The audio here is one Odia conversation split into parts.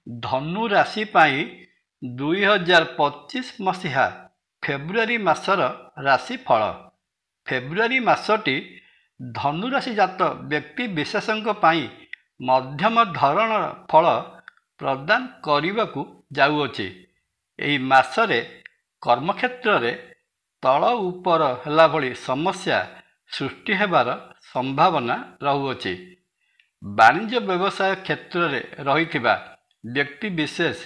ଧନୁ ରାଶି ପାଇଁ 2025 ମସିହା ଫେବୃଆରୀ ମାସର ରାଶିଫଳ। ଫେବୃଆରୀ ମାସଟି ଧନୁରାଶି ଜାତ ବ୍ୟକ୍ତି ବିଶେଷଙ୍କ ପାଇଁ ମଧ୍ୟମ ଧରଣର ଫଳ ପ୍ରଦାନ କରିବାକୁ ଯାଉଅଛି। ଏହି ମାସରେ କର୍ମକ୍ଷେତ୍ରରେ ତଳ ଉପର ହେଲା ଭଳି ସମସ୍ୟା ସୃଷ୍ଟି ହେବାର ସମ୍ଭାବନା ରହୁଅଛି। ବାଣିଜ୍ୟ ବ୍ୟବସାୟ କ୍ଷେତ୍ରରେ ରହିଥିବା ବ୍ୟକ୍ତି ବିଶେଷ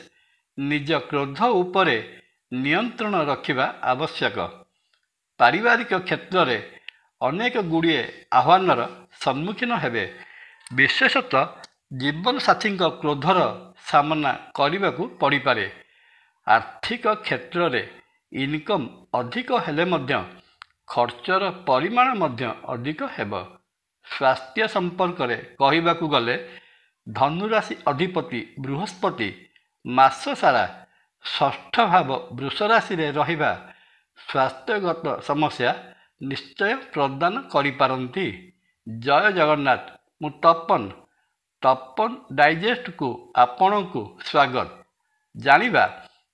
ନିଜ କ୍ରୋଧ ଉପରେ ନିୟନ୍ତ୍ରଣ ରଖିବା ଆବଶ୍ୟକ। ପାରିବାରିକ କ୍ଷେତ୍ରରେ ଅନେକ ଗୁଡ଼ିଏ ଆହ୍ୱାନର ସମ୍ମୁଖୀନ ହେବେ। ବିଶେଷତଃ ଜୀବନସାଥୀଙ୍କ କ୍ରୋଧର ସାମନା କରିବାକୁ ପଡ଼ିପାରେ। ଆର୍ଥିକ କ୍ଷେତ୍ରରେ ଇନକମ୍ ଅଧିକ ହେଲେ ମଧ୍ୟ ଖର୍ଚ୍ଚର ପରିମାଣ ମଧ୍ୟ ଅଧିକ ହେବ। ସ୍ୱାସ୍ଥ୍ୟ ସମ୍ପର୍କରେ କହିବାକୁ ଗଲେ ଧନୁରାଶି ଅଧିପତି ବୃହସ୍ପତି ମାସ ସାରା ଷଷ୍ଠ ଭାବ ବୃଷ ରାଶିରେ ରହିବା ସ୍ୱାସ୍ଥ୍ୟଗତ ସମସ୍ୟା ନିଶ୍ଚୟ ପ୍ରଦାନ କରିପାରନ୍ତି। ଜୟ ଜଗନ୍ନାଥ। ମୁଁ ତପନ ଡାଇଜେଷ୍ଟକୁ ଆପଣଙ୍କୁ ସ୍ୱାଗତ। ଜାଣିବା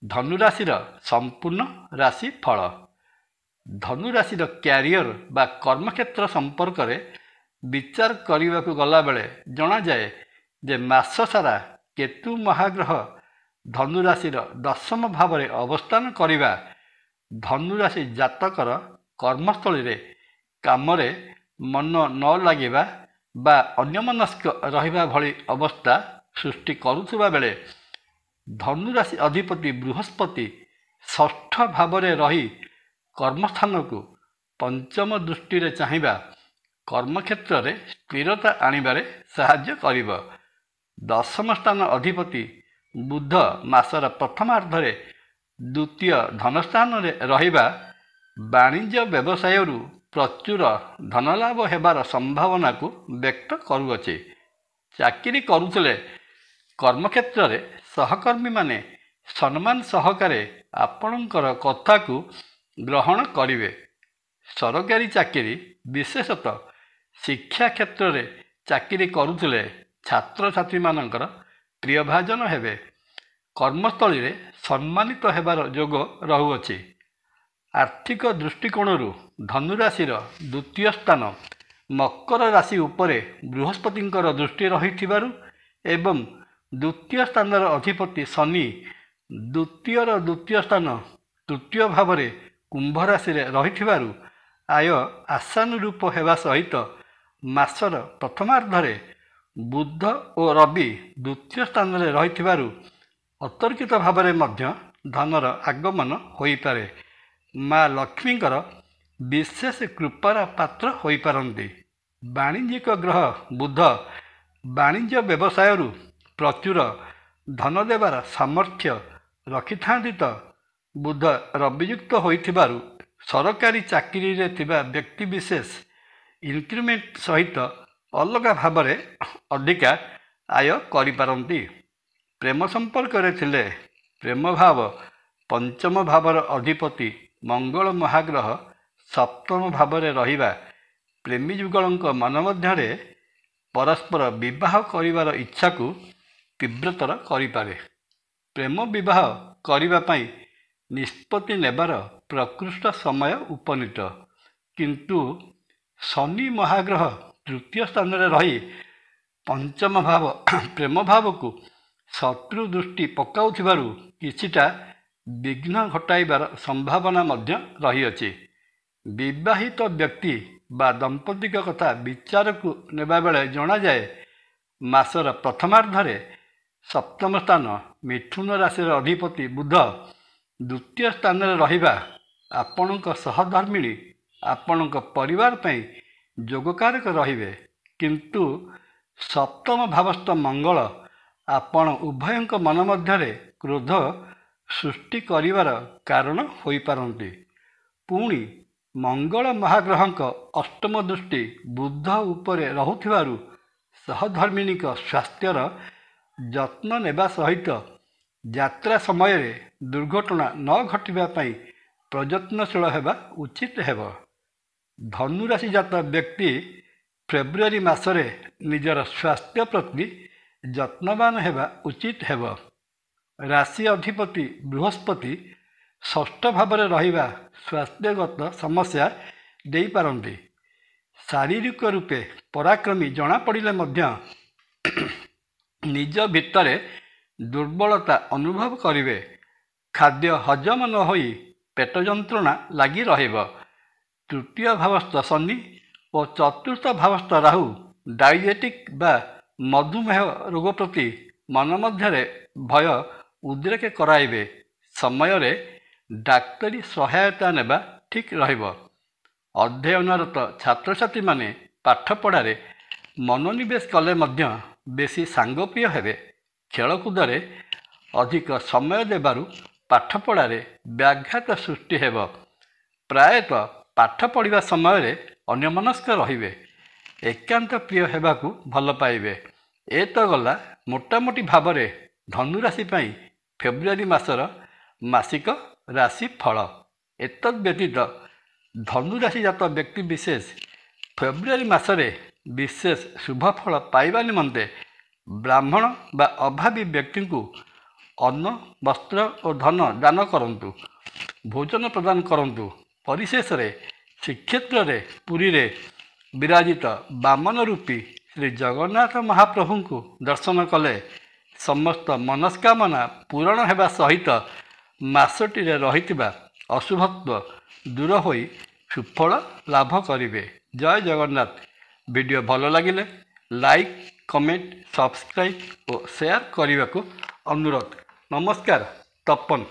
ଧନୁରାଶିର ସମ୍ପୂର୍ଣ୍ଣ ରାଶିଫଳ। ଧନୁରାଶିର କ୍ୟାରିୟର ବା କର୍ମକ୍ଷେତ୍ର ସମ୍ପର୍କରେ ବିଚାର କରିବାକୁ ଗଲାବେଳେ ଜଣାଯାଏ ଯେ ମାସ ସାରା କେତୁ ମହାଗ୍ରହ ଧନୁରାଶିର ଦଶମ ଭାବରେ ଅବସ୍ଥାନ କରିବା ଧନୁରାଶି ଜାତକର କର୍ମସ୍ଥଳୀରେ କାମରେ ମନ ନ ଲାଗିବା ବା ଅନ୍ୟମନସ୍କ ରହିବା ଭଳି ଅବସ୍ଥା ସୃଷ୍ଟି କରୁଥିବା ବେଳେ ଧନୁରାଶି ଅଧିପତି ବୃହସ୍ପତି ଷଷ୍ଠ ଭାବରେ ରହି କର୍ମସ୍ଥାନକୁ ପଞ୍ଚମ ଦୃଷ୍ଟିରେ ଚାହିଁବା କର୍ମକ୍ଷେତ୍ରରେ ସ୍ଥିରତା ଆଣିବାରେ ସାହାଯ୍ୟ କରିବ। ଦଶମ ସ୍ଥାନ ଅଧିପତି ବୁଧ ମାସର ପ୍ରଥମାର୍ଦ୍ଧରେ ଦ୍ୱିତୀୟ ଧନସ୍ଥାନରେ ରହିବା ବାଣିଜ୍ୟ ବ୍ୟବସାୟରୁ ପ୍ରଚୁର ଧନଲାଭ ହେବାର ସମ୍ଭାବନାକୁ ବ୍ୟକ୍ତ କରୁଅଛି। ଚାକିରି କରୁଥିଲେ କର୍ମକ୍ଷେତ୍ରରେ ସହକର୍ମୀମାନେ ସମ୍ମାନ ସହକାରେ ଆପଣଙ୍କର କଥାକୁ ଗ୍ରହଣ କରିବେ। ସରକାରୀ ଚାକିରି ବିଶେଷତଃ ଶିକ୍ଷା କ୍ଷେତ୍ରରେ ଚାକିରି କରୁଥିଲେ ଛାତ୍ରଛାତ୍ରୀମାନଙ୍କର ପ୍ରିୟଭାଜନ ହେବେ। କର୍ମସ୍ଥଳୀରେ ସମ୍ମାନିତ ହେବାର ଯୋଗ ରହୁଅଛି। ଆର୍ଥିକ ଦୃଷ୍ଟିକୋଣରୁ ଧନୁରାଶିର ଦ୍ୱିତୀୟ ସ୍ଥାନ ମକର ରାଶି ଉପରେ ବୃହସ୍ପତିଙ୍କର ଦୃଷ୍ଟି ରହିଥିବାରୁ ଏବଂ ଦ୍ୱିତୀୟ ସ୍ଥାନର ଅଧିପତି ଶନି ଦ୍ୱିତୀୟର ଦ୍ୱିତୀୟ ସ୍ଥାନ ତୃତୀୟ ଭାବରେ କୁମ୍ଭ ରାଶିରେ ରହିଥିବାରୁ ଆୟ ଆଶାନୁରୂପ ହେବା ସହିତ ମାସର ପ୍ରଥମାର୍ଦ୍ଧରେ ବୁଧ ଓ ରବି ଦ୍ୱିତୀୟ ସ୍ଥାନରେ ରହିଥିବାରୁ ଅତର୍କିତ ଭାବରେ ମଧ୍ୟ ଧନର ଆଗମନ ହୋଇପାରେ। ମା ଲକ୍ଷ୍ମୀଙ୍କର ବିଶେଷ କୃପାର ପାତ୍ର ହୋଇପାରନ୍ତି। ବାଣିଜ୍ୟିକ ଗ୍ରହ ବୁଧ ବାଣିଜ୍ୟ ବ୍ୟବସାୟରୁ ପ୍ରଚୁର ଧନ ଦେବାର ସାମର୍ଥ୍ୟ ରଖିଥାନ୍ତି ତ ବୁଧ ରବିଯୁକ୍ତ ହୋଇଥିବାରୁ ସରକାରୀ ଚାକିରିରେ ଥିବା ବ୍ୟକ୍ତିବିଶେଷ ଇନକ୍ରିମେଣ୍ଟ ସହିତ ଅଲଗା ଭାବରେ ଅଧିକା ଆୟ କରିପାରନ୍ତି। ପ୍ରେମ ସମ୍ପର୍କରେ ଥିଲେ ପ୍ରେମ ଭାବ ପଞ୍ଚମ ଭାବର ଅଧିପତି ମଙ୍ଗଳ ମହାଗ୍ରହ ସପ୍ତମ ଭାବରେ ରହିବା ପ୍ରେମୀ ଯୁଗଳଙ୍କ ମନ ମଧ୍ୟରେ ପରସ୍ପର ବିବାହ କରିବାର ଇଚ୍ଛାକୁ ତୀବ୍ରତର କରିପାରେ। ପ୍ରେମ ବିବାହ କରିବା ପାଇଁ ନିଷ୍ପତ୍ତି ନେବାର ପ୍ରକୃଷ୍ଟ ସମୟ ଉପନୀତ। କିନ୍ତୁ ଶନି ମହାଗ୍ରହ ତୃତୀୟ ସ୍ଥାନରେ ରହି ପଞ୍ଚମ ଭାବ ପ୍ରେମ ଭାବକୁ ଶତ୍ରୁ ଦୃଷ୍ଟି ପକାଉଥିବାରୁ କିଛିଟା ବିଘ୍ନ ଘଟାଇବାର ସମ୍ଭାବନା ମଧ୍ୟ ରହିଅଛି। ବିବାହିତ ବ୍ୟକ୍ତି ବା ଦମ୍ପତିଙ୍କ କଥା ବିଚାରକୁ ନେବାବେଳେ ଜଣାଯାଏ ମାସର ପ୍ରଥମାର୍ଦ୍ଧରେ ସପ୍ତମ ସ୍ଥାନ ମିଥୁନ ରାଶିର ଅଧିପତି ବୁଧ ଦ୍ୱିତୀୟ ସ୍ଥାନରେ ରହିବା ଆପଣଙ୍କ ସହଧର୍ମିଣୀ ଆପଣଙ୍କ ପରିବାର ପାଇଁ ଯୋଗକାରକ ରହିବେ। କିନ୍ତୁ ସପ୍ତମ ଭାବସ୍ଥ ମଙ୍ଗଳ ଆପଣ ଉଭୟଙ୍କ ମନ ମଧ୍ୟରେ କ୍ରୋଧ ସୃଷ୍ଟି କରିବାର କାରଣ ହୋଇପାରନ୍ତି। ପୁଣି ମଙ୍ଗଳ ମହାଗ୍ରହଙ୍କ ଅଷ୍ଟମ ଦୃଷ୍ଟି ବୁଧ ଉପରେ ରହୁଥିବାରୁ ସହଧର୍ମିଣୀଙ୍କ ସ୍ୱାସ୍ଥ୍ୟର ଯତ୍ନ ନେବା ସହିତ ଯାତ୍ରା ସମୟରେ ଦୁର୍ଘଟଣା ନ ଘଟିବା ପାଇଁ ପ୍ରଯତ୍ନଶୀଳ ହେବା ଉଚିତ ହେବ। ଧନୁରାଶି ଜାତ ବ୍ୟକ୍ତି ଫେବୃଆରୀ ମାସରେ ନିଜର ସ୍ୱାସ୍ଥ୍ୟ ପ୍ରତି ଯତ୍ନବାନ ହେବା ଉଚିତ ହେବ। ରାଶି ଅଧିପତି ବୃହସ୍ପତି ଷଷ୍ଠ ଭାବରେ ରହିବା ସ୍ୱାସ୍ଥ୍ୟଗତ ସମସ୍ୟା ଦେଇପାରନ୍ତି। ଶାରୀରିକ ରୂପେ ପରାକ୍ରମୀ ଜଣାପଡ଼ିଲେ ମଧ୍ୟ ନିଜ ଭିତରେ ଦୁର୍ବଳତା ଅନୁଭବ କରିବେ। ଖାଦ୍ୟ ହଜମ ନ ହୋଇ ପେଟ ଯନ୍ତ୍ରଣା ଲାଗି ରହିବ। ତୃତୀୟ ଭାବସ୍ଥ ଶନି ଓ ଚତୁର୍ଥ ଭାବସ୍ଥ ରାହୁ ଡାଇବେଟିକ୍ ବା ମଧୁମେହ ରୋଗ ପ୍ରତି ମନ ମଧ୍ୟରେ ଭୟ ଉଦ୍ରେକ କରାଇବେ। ସମୟରେ ଡାକ୍ତରୀ ସହାୟତା ନେବା ଠିକ୍ ରହିବ। ଅଧ୍ୟୟନରତ ଛାତ୍ରଛାତ୍ରୀମାନେ ପାଠପଢ଼ାରେ ମନୋନିବେଶ କଲେ ମଧ୍ୟ ବେଶୀ ସାଙ୍ଗପ୍ରିୟ ହେବେ। ଖେଳକୁଦରେ ଅଧିକ ସମୟ ଦେବାରୁ ପାଠପଢ଼ାରେ ବ୍ୟାଘାତ ସୃଷ୍ଟି ହେବ। ପ୍ରାୟତଃ ପାଠ ପଢ଼ିବା ସମୟରେ ଅନ୍ୟମନସ୍କ ରହିବେ। ଏକାନ୍ତ ପ୍ରିୟ ହେବାକୁ ଭଲ ପାଇବେ। ଏ ତ ଗଲା ମୋଟାମୋଟି ଭାବରେ ଧନୁରାଶି ପାଇଁ ଫେବୃଆରୀ ମାସର ମାସିକ ରାଶି ଫଳ। ଏତଦ୍ ବ୍ୟତୀତ ଧନୁରାଶିଜାତ ବ୍ୟକ୍ତି ବିଶେଷ ଫେବୃଆରୀ ମାସରେ ବିଶେଷ ଶୁଭଫଳ ପାଇବା ନିମନ୍ତେ ବ୍ରାହ୍ମଣ ବା ଅଭାବୀ ବ୍ୟକ୍ତିଙ୍କୁ ଅନ୍ନ, ବସ୍ତ୍ର ଓ ଧନ ଦାନ କରନ୍ତୁ, ଭୋଜନ ପ୍ରଦାନ କରନ୍ତୁ। ପରିଶେଷରେ ଶ୍ରୀକ୍ଷେତ୍ରରେ ପୁରୀରେ ବିରାଜିତ ବାମନ ରୂପୀ ଶ୍ରୀ ଜଗନ୍ନାଥ ମହାପ୍ରଭୁଙ୍କୁ ଦର୍ଶନ କଲେ ସମସ୍ତ ମନସ୍କାମନା ପୂରଣ ହେବା ସହିତ ମାସଟିରେ ରହିଥିବା ଅଶୁଭତ୍ୱ ଦୂର ହୋଇ ସୁଫଳ ଲାଭ କରିବେ। ଜୟ ଜଗନ୍ନାଥ। ଭିଡ଼ିଓ ଭଲ ଲାଗିଲେ ଲାଇକ୍, କମେଣ୍ଟ, ସବସ୍କ୍ରାଇବ୍ ଓ ସେୟାର କରିବାକୁ ଅନୁରୋଧ। ନମସ୍କାର। ତପନ।